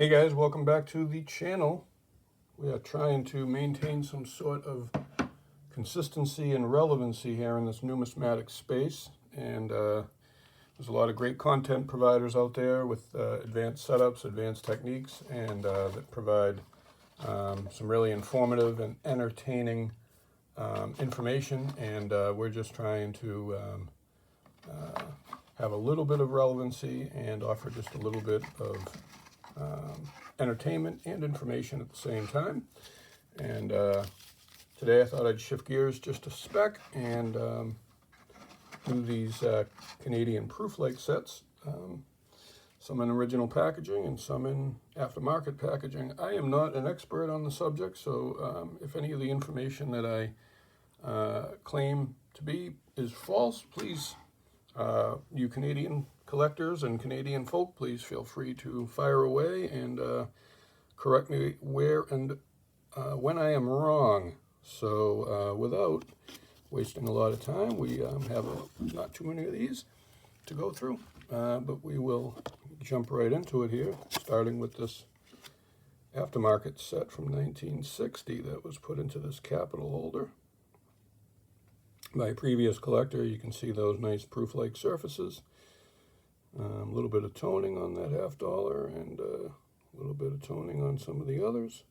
Hey guys, welcome back to the channel. We are trying to maintain some sort of consistency and relevancy here in this numismatic space, and there's a lot of great content providers out there with advanced setups, advanced techniques, and that provide some really informative and entertaining information, and we're just trying to have a little bit of relevancy and offer just a little bit of entertainment and information at the same time. And today I thought I'd shift gears just a speck and do these Canadian Prooflike sets, some in original packaging and some in aftermarket packaging. I am not an expert on the subject, so if any of the information that I claim to be is false, please, you Canadian collectors and Canadian folk, please feel free to fire away and correct me where and when I am wrong. So without wasting a lot of time, we have not too many of these to go through, but we will jump right into it here, starting with this aftermarket set from 1960 that was put into this capital holder by a previous collector. You can see those nice Prooflike surfaces. A little bit of toning on that $50 and a little bit of toning on some of the others.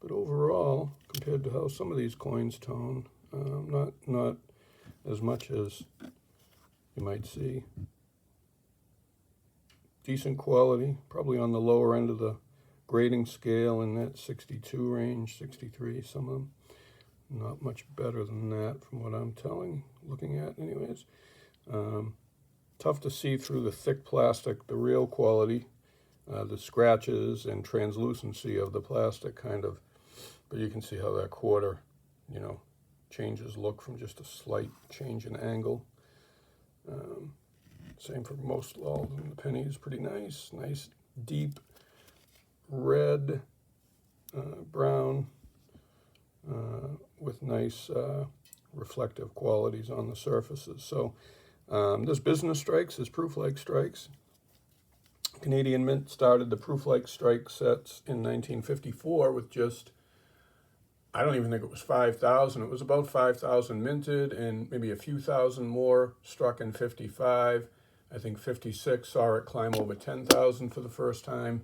But overall, compared to how some of these coins tone, not as much as you might see. Decent quality, probably on the lower end of the grading scale in that 62 range, 63, some of them. Not much better than that from what I'm looking at anyways. Tough to see through the thick plastic, the real quality, the scratches and translucency of the plastic kind of, but you can see how that quarter, changes look from just a slight change in angle. Same for most all of them. The penny is pretty nice, nice deep red, brown, with nice reflective qualities on the surfaces. So this business strikes, this Prooflike strikes. Canadian Mint started the Prooflike strike sets in 1954 with just, I don't even think it was 5,000. It was about 5,000 minted and maybe a few thousand more struck in 55. I think 56 saw it climb over 10,000 for the first time.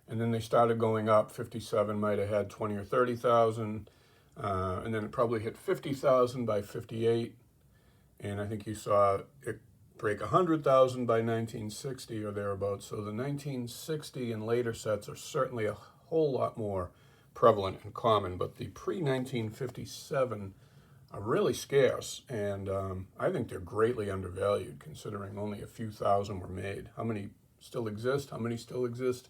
And then they started going up. 57 might have had 20 or 30,000. And then it probably hit 50,000 by 58. And I think you saw it break 100,000 by 1960 or thereabouts. So the 1960 and later sets are certainly a whole lot more prevalent and common, but the pre-1957 are really scarce, and I think they're greatly undervalued considering only a few thousand were made. How many still exist? How many still exist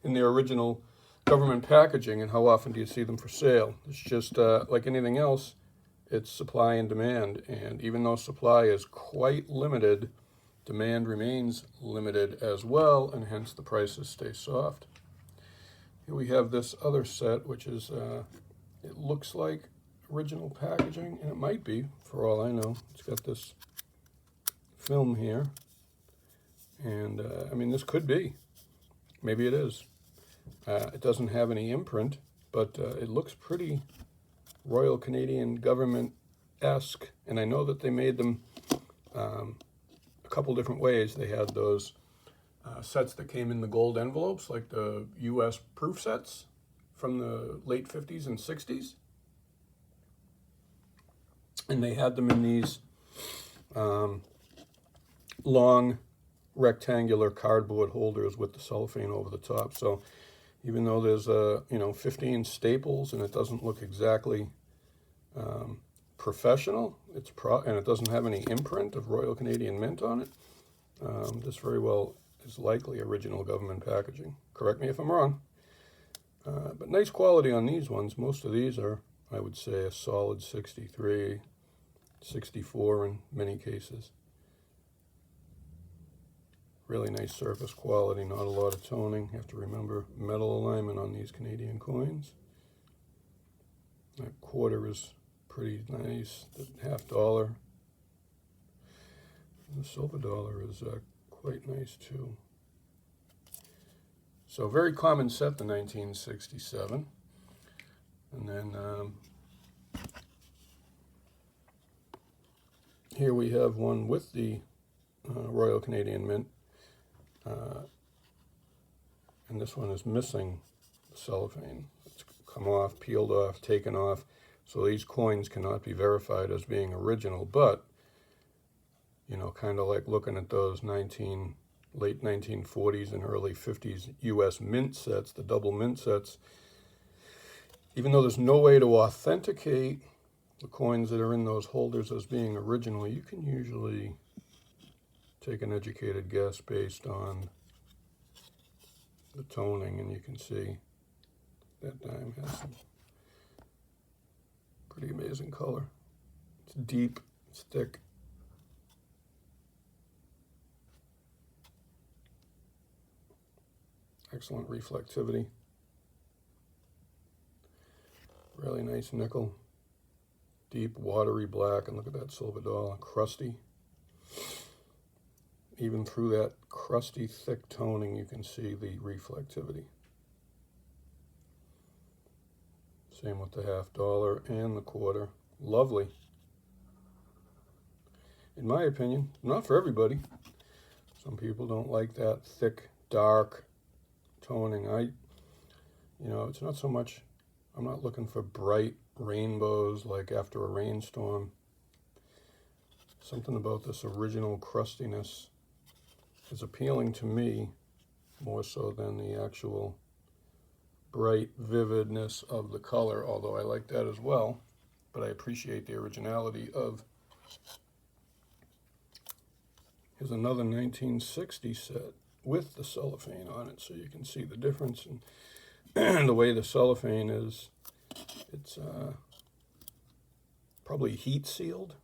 in their original government packaging, and how often do you see them for sale? It's just like anything else, it's supply and demand, and even though supply is quite limited, demand remains limited as well, and hence the prices stay soft. Here we have this other set, which is, it looks like original packaging, and it might be, for all I know. It's got this film here, and I mean, this could be. Maybe it is. It doesn't have any imprint, but it looks pretty Royal Canadian Government-esque, and I know that they made them a couple different ways. They had those sets that came in the gold envelopes, like the U.S. proof sets from the late 50s and 60s. And they had them in these long rectangular cardboard holders with the cellophane over the top. So even though there's 15 staples and it doesn't look exactly professional, and it doesn't have any imprint of Royal Canadian Mint on it, this very well is likely original government packaging. Correct me if I'm wrong. But nice quality on these ones. Most of these are, I would say, a solid 63, 64 in many cases. Really nice surface quality, not a lot of toning. You have to remember metal alignment on these Canadian coins. That quarter is pretty nice. The $50. The silver dollar is quite nice too. So very common set, the 1967. And then here we have one with the Royal Canadian Mint. And this one is missing the cellophane. It's come off, peeled off, taken off. So these coins cannot be verified as being original, but, you know, kind of like looking at those late 1940s and early 50s US mint sets, the double mint sets, even though there's no way to authenticate the coins that are in those holders as being original, you can usually take an educated guess based on the toning, and you can see that dime has some pretty amazing color. It's deep, it's thick. Excellent reflectivity. Really nice nickel. Deep, watery black, and look at that silver dollar, crusty. Even through that crusty, thick toning, you can see the reflectivity. Same with the $50 and the quarter. Lovely. In my opinion, not for everybody. Some people don't like that thick, dark toning. You know, it's not so much, I'm not looking for bright rainbows like after a rainstorm. Something about this original crustiness is appealing to me more so than the actual bright vividness of the color, although I like that as well, but I appreciate the originality of. Here's another 1960 set with the cellophane on it, so you can see the difference in the way the cellophane is. It's probably heat sealed.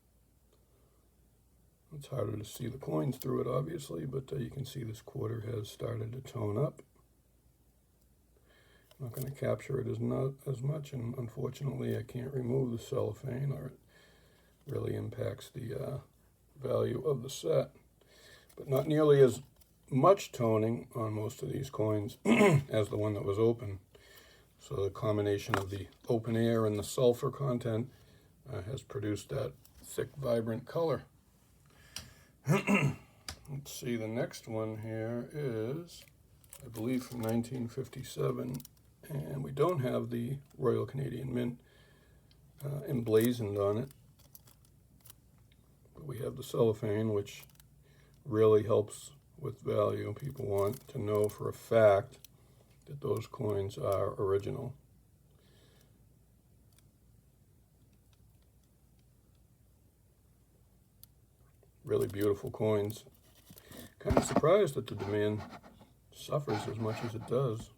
It's harder to see the coins through it, obviously, but you can see this quarter has started to tone up. I'm not going to capture it as much, and unfortunately I can't remove the cellophane, or it really impacts the value of the set. But not nearly as much toning on most of these coins as the one that was open. So the combination of the open air and the sulfur content has produced that thick, vibrant color. Let's see, the next one here is, I believe, from 1957, and we don't have the Royal Canadian Mint emblazoned on it, but we have the cellophane, which really helps with value. People want to know for a fact that those coins are original. Really beautiful coins. Kind of surprised that the demand suffers as much as it does.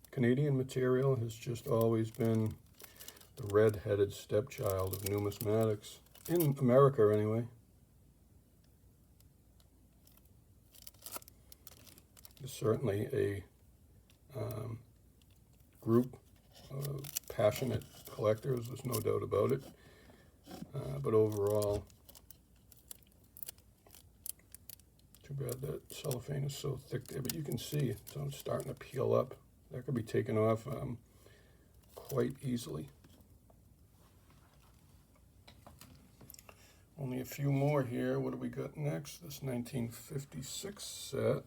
Canadian material has just always been the red-headed stepchild of numismatics, in America anyway. There's certainly a group of passionate collectors, there's no doubt about it, but overall, too bad that cellophane is so thick there, but you can see it's starting to peel up. That could be taken off quite easily. Only a few more here. What do we got next? This 1956 set.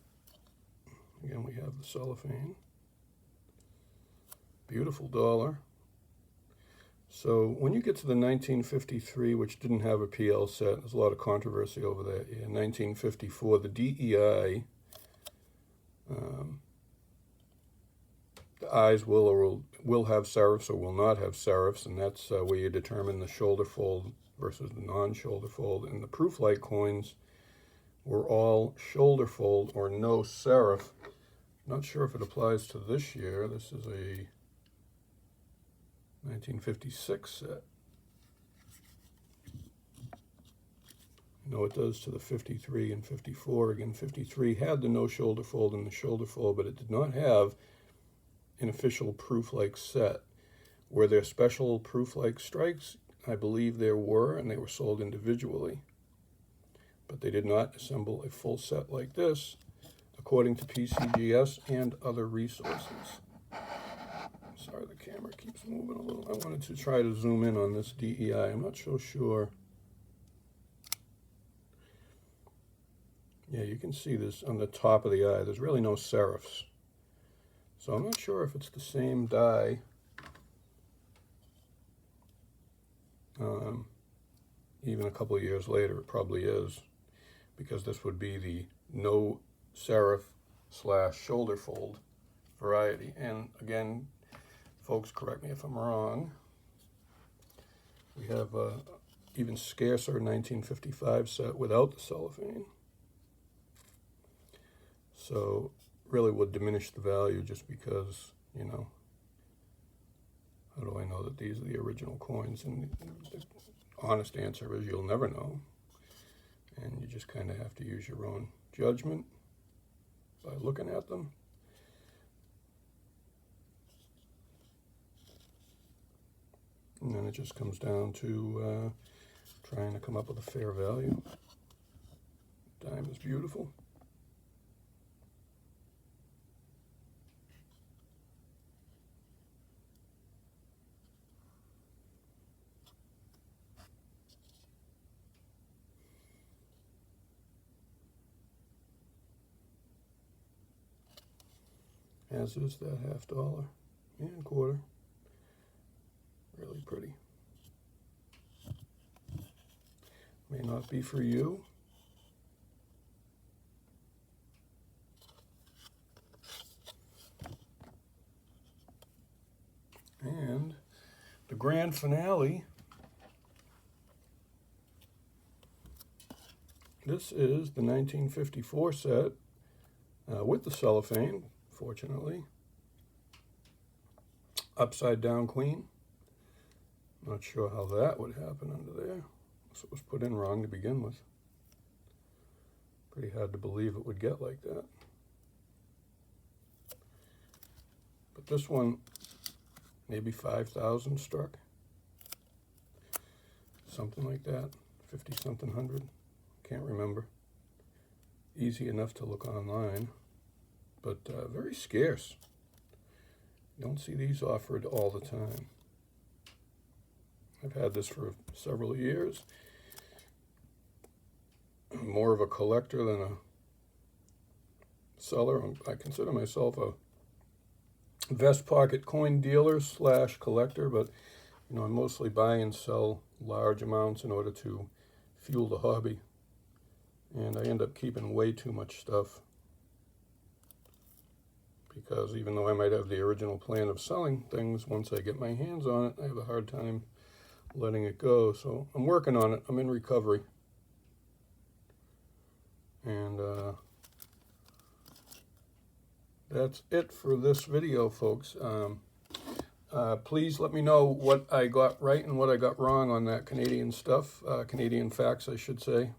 Again, we have the cellophane. Beautiful dollar. So when you get to the 1953, which didn't have a PL set, there's a lot of controversy over that. In 1954, the DEI, the eyes will have serifs or will not have serifs, and that's where you determine the shoulder fold versus the non-shoulder fold. And the Prooflike coins were all shoulder fold or no serif. Not sure if it applies to this year. This is a 1956 set. No, it does to the 53 and 54. Again, 53 had the no shoulder fold and the shoulder fold, but it did not have an official Prooflike set. Were there special Prooflike strikes? I believe there were, and they were sold individually. But they did not assemble a full set like this, according to PCGS and other resources. Sorry, the camera keeps moving a little. I wanted to try to zoom in on this DEI. I'm not so sure. Yeah, you can see this on the top of the eye. There's really no serifs. So I'm not sure if it's the same die. Even a couple of years later, it probably is, because this would be the no serif / shoulder fold variety. And again, folks, correct me if I'm wrong, we have even scarcer 1955 set without the cellophane. So really would diminish the value just because, you know, how do I know that these are the original coins? And the honest answer is you'll never know. And you just kind of have to use your own judgment by looking at them. And then it just comes down to trying to come up with a fair value. Dime is beautiful. As is that $50 and quarter. Really pretty. May not be for you. And the grand finale. This is the 1954 set with the cellophane, fortunately. Upside down queen. Not sure how that would happen under there. So it was put in wrong to begin with. Pretty hard to believe it would get like that. But this one, maybe 5,000 struck. Something like that. 50-something hundred. Can't remember. Easy enough to look online, but very scarce. You don't see these offered all the time. I've had this for several years. I'm more of a collector than a seller. I consider myself a vest pocket coin dealer / collector, but you know, I mostly buy and sell large amounts in order to fuel the hobby. And I end up keeping way too much stuff, because even though I might have the original plan of selling things, once I get my hands on it, I have a hard time letting it go. So I'm working on it. I'm in recovery. And that's it for this video, folks. Please let me know what I got right and what I got wrong on that Canadian stuff, Canadian facts, I should say.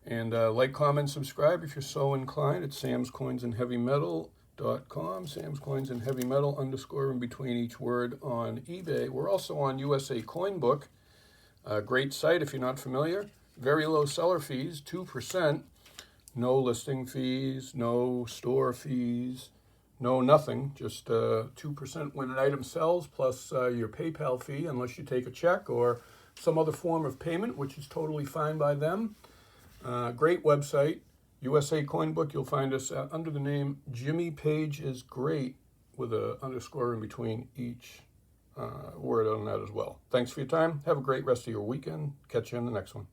And like, comment, subscribe if you're so inclined. It's samscoinsandheavymetal.com, Sam's Coins and Heavy Metal _ in between each word on eBay. We're also on USA Coinbook, a great site if you're not familiar. Very low seller fees, 2%. No listing fees, no store fees, no nothing. Just 2% when an item sells, plus your PayPal fee, unless you take a check or some other form of payment, which is totally fine by them. Great website, USA Coinbook. You'll find us under the name Jimmy Page is Great, with a _ in between each word on that as well. Thanks for your time. Have a great rest of your weekend. Catch you in the next one.